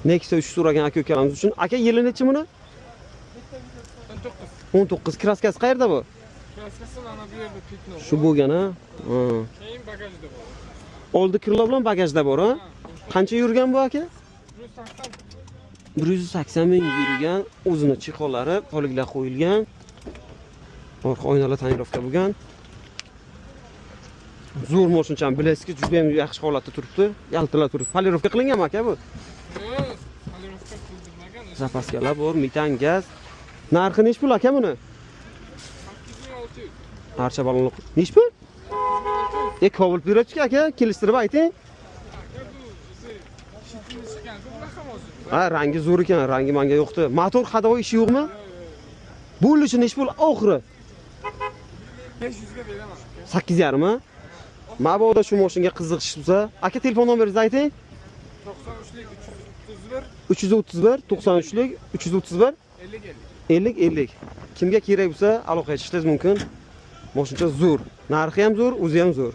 Nexia 3 so'ragan aka-ukalarimiz uchun. Aka, yili nechi buni? 19. Kraskasi qayerda bu? Kraskasi mana bu yerda petno. Shu bo'lgan ha. Keyin bagajda bor. Oldi krilo bilan bagajda bor ha. Qancha yurgan bu aka? 180. 180 ming yurgan, o'zini chexollari, poliglar qo'yilgan. Orqa oynalar tonirovka bo'lgan. Zo'r mashincham bilasizki, juda ham yaxshi holatda turibdi. Yaltirab turibdi. Polirovka qilinganmi aka bu? Polirovka qildirilmagan. Zapaskalar bor, metan gaz. Narxi nech pul aka buni? 8600. Archa balonliq. Nech pul? Qabul beribchi aka, kelishtirib ayting. Ha, rangi zo'r ekan, rangi menga yo'qdi. Motor hadovoy ishi yo'qmi? Bo'lishi nech pul oxiri? 500 ga beraman. 8,5 mi? Mabodo shu mashinaga qiziqish bo'lsa, aka telefon nomeringizni ayting. 93lik 331 331 93lik 331 50 50. Kimga kerak bo'lsa aloqa qilishingiz mumkin. Mashina zo'r, narxi ham zo'r, o'zi ham zo'r.